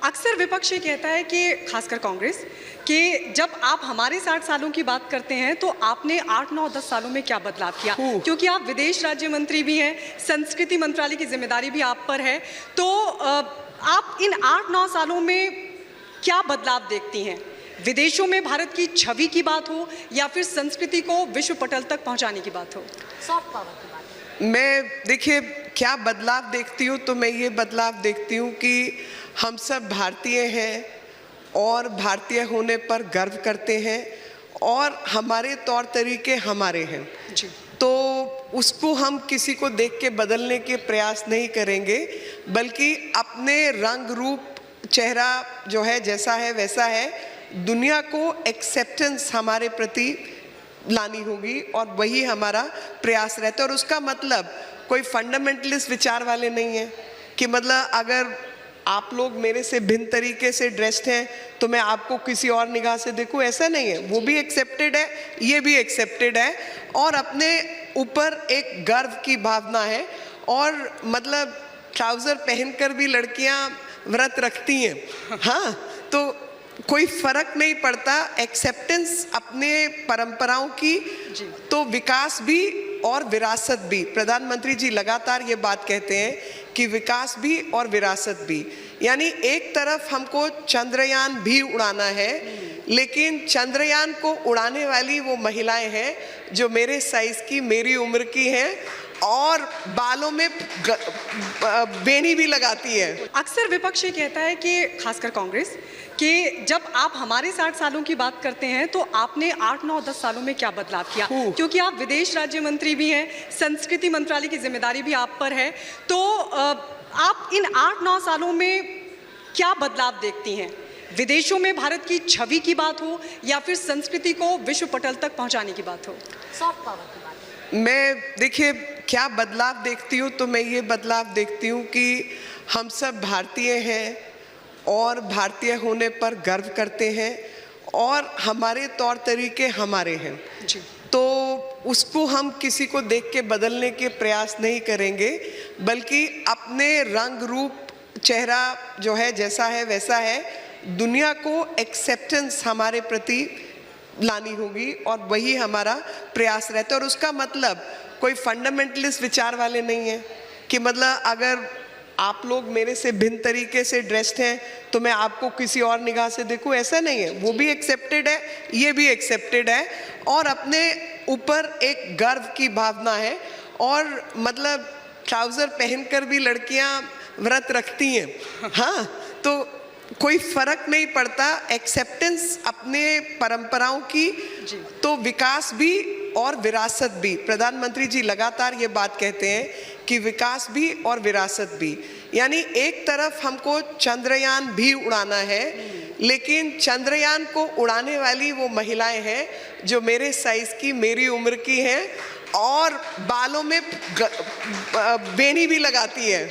अक्सर विपक्ष ये कहता है कि खासकर कांग्रेस कि जब आप हमारे 60 सालों की बात करते हैं तो आपने 8, 9, 10 सालों में क्या बदलाव किया, क्योंकि आप विदेश राज्य मंत्री भी हैं, संस्कृति मंत्रालय की जिम्मेदारी भी आप पर है। तो आप इन 8, 9 सालों में क्या बदलाव देखती हैं? विदेशों में भारत की छवि की बात हो या फिर संस्कृति को विश्व पटल तक पहुंचाने की बात हो, सॉफ्ट पावर की बात। मैं देखिए क्या बदलाव देखती हूँ, तो मैं ये बदलाव देखती हूँ कि हम सब भारतीय हैं और भारतीय होने पर गर्व करते हैं और हमारे तौर तरीके हमारे हैं जी। तो उसको हम किसी को देख के बदलने के प्रयास नहीं करेंगे, बल्कि अपने रंग रूप चेहरा जो है जैसा है वैसा है, दुनिया को एक्सेप्टेंस हमारे प्रति लानी होगी और वही हमारा प्रयास रहता है। और उसका मतलब कोई फंडामेंटलिस्ट विचार वाले नहीं है कि मतलब अगर आप लोग मेरे से भिन्न तरीके से ड्रेस्ड हैं तो मैं आपको किसी और निगाह से देखूं, ऐसा नहीं है। वो भी एक्सेप्टेड है, ये भी एक्सेप्टेड है और अपने ऊपर एक गर्व की भावना है। और मतलब ट्राउज़र पहनकर भी लड़कियां व्रत रखती हैं, हाँ, तो कोई फर्क नहीं पड़ता। एक्सेप्टेंस अपने परंपराओं की तो विकास भी और विरासत भी। प्रधानमंत्री जी लगातार ये बात कहते हैं कि विकास भी और विरासत भी, यानी एक तरफ हमको चंद्रयान भी उड़ाना है, लेकिन चंद्रयान को उड़ाने वाली वो महिलाएं हैं जो मेरे साइज की, मेरी उम्र की हैं और बालों में बेनी भी लगाती है। अक्सर विपक्ष ये कहता है कि खासकर कांग्रेस कि जब आप हमारे 60 सालों की बात करते हैं तो आपने 8, 9, 10 सालों में क्या बदलाव किया, क्योंकि आप विदेश राज्य मंत्री भी हैं, संस्कृति मंत्रालय की जिम्मेदारी भी आप पर है। तो आप इन 8, 9 सालों में क्या बदलाव देखती हैं? विदेशों में भारत की छवि की बात हो या फिर संस्कृति को विश्व पटल तक पहुंचाने की बात हो, सॉफ्ट पावर की बात। मैं देखिए क्या बदलाव देखती हूँ, तो मैं ये बदलाव देखती हूँ कि हम सब भारतीय हैं और भारतीय होने पर गर्व करते हैं और हमारे तौर तरीके हमारे हैं जी। तो उसको हम किसी को देख के बदलने के प्रयास नहीं करेंगे, बल्कि अपने रंग रूप चेहरा जो है जैसा है वैसा है, दुनिया को एक्सेप्टेंस हमारे प्रति लानी होगी और वही हमारा प्रयास रहता है। और उसका मतलब कोई फंडामेंटलिस्ट विचार वाले नहीं है कि मतलब अगर आप लोग मेरे से भिन्न तरीके से ड्रेस्ड हैं तो मैं आपको किसी और निगाह से देखूं, ऐसा नहीं है। वो भी एक्सेप्टेड है, ये भी एक्सेप्टेड है और अपने ऊपर एक गर्व की भावना है। और मतलब ट्राउज़र पहनकर भी लड़कियां व्रत रखती हैं, हाँ, तो कोई फर्क नहीं पड़ता। एक्सेप्टेंस अपने परंपराओं की तो विकास भी और विरासत भी। प्रधानमंत्री जी लगातार ये बात कहते हैं कि विकास भी और विरासत भी, यानी एक तरफ हमको चंद्रयान भी उड़ाना है, लेकिन चंद्रयान को उड़ाने वाली वो महिलाएं हैं जो मेरे साइज की, मेरी उम्र की हैं और बालों में बेनी भी लगाती है।